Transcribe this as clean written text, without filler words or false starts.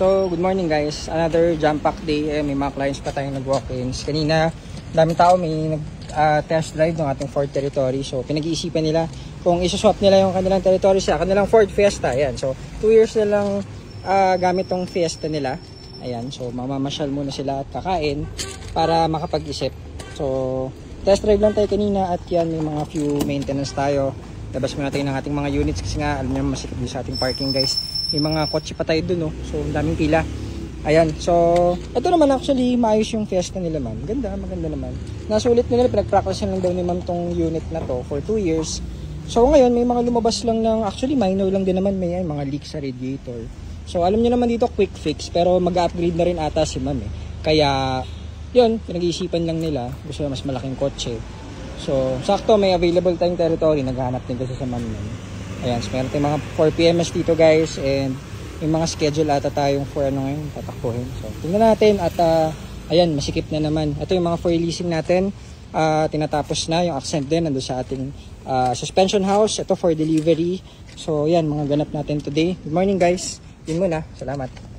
So, good morning guys. Another jam-pack day. May mga clients pa tayong nag-walk-ins. Kanina, daming tao may nag-test drive ng ating Ford territory. So, pinag-iisipan nila kung isuswap nila yung kanilang territory sa kanilang Ford Fiesta. Ayan. So, 2 years na lang gamit tong Fiesta nila. Ayan. So, mamamasyal muna sila at kakain para makapag-isip. So, test drive lang tayo kanina at yan, may mga few maintenance tayo. Labas muna tayo ng ating mga units kasi nga, alam niyo, masikip din sa ating parking guys. May mga kotse pa tayo dun, no? So, ang daming pila. Ayan, so, ito naman actually, maayos yung Fiesta nila, ma'am. Maganda naman. Nasulit nila, pinag-practice lang daw ni ma'am tong unit na to for 2 years. So, ngayon, may mga lumabas lang ng, actually, minor lang din naman, may mga leak sa radiator. So, alam niyo naman dito, quick fix, pero mag-upgrade na rin ata si ma'am, eh. Kaya, yun, pinag-iisipan lang nila, gusto na mas malaking kotse. So, sakto, may available tayong territory, naghahanap din kasi sa ma'am nun. Ayan, so meron tayong mga 4 PMs dito guys, and may mga schedule ata tayong for ano ngayon, tatakbuhin. So, tingnan natin at ayan, masikip na naman. Ito yung mga for leasing natin, tinatapos na, yung accent din, nandun sa ating suspension house. Ito for delivery. So, yan, mga ganap natin today. Good morning guys, yun muna, salamat.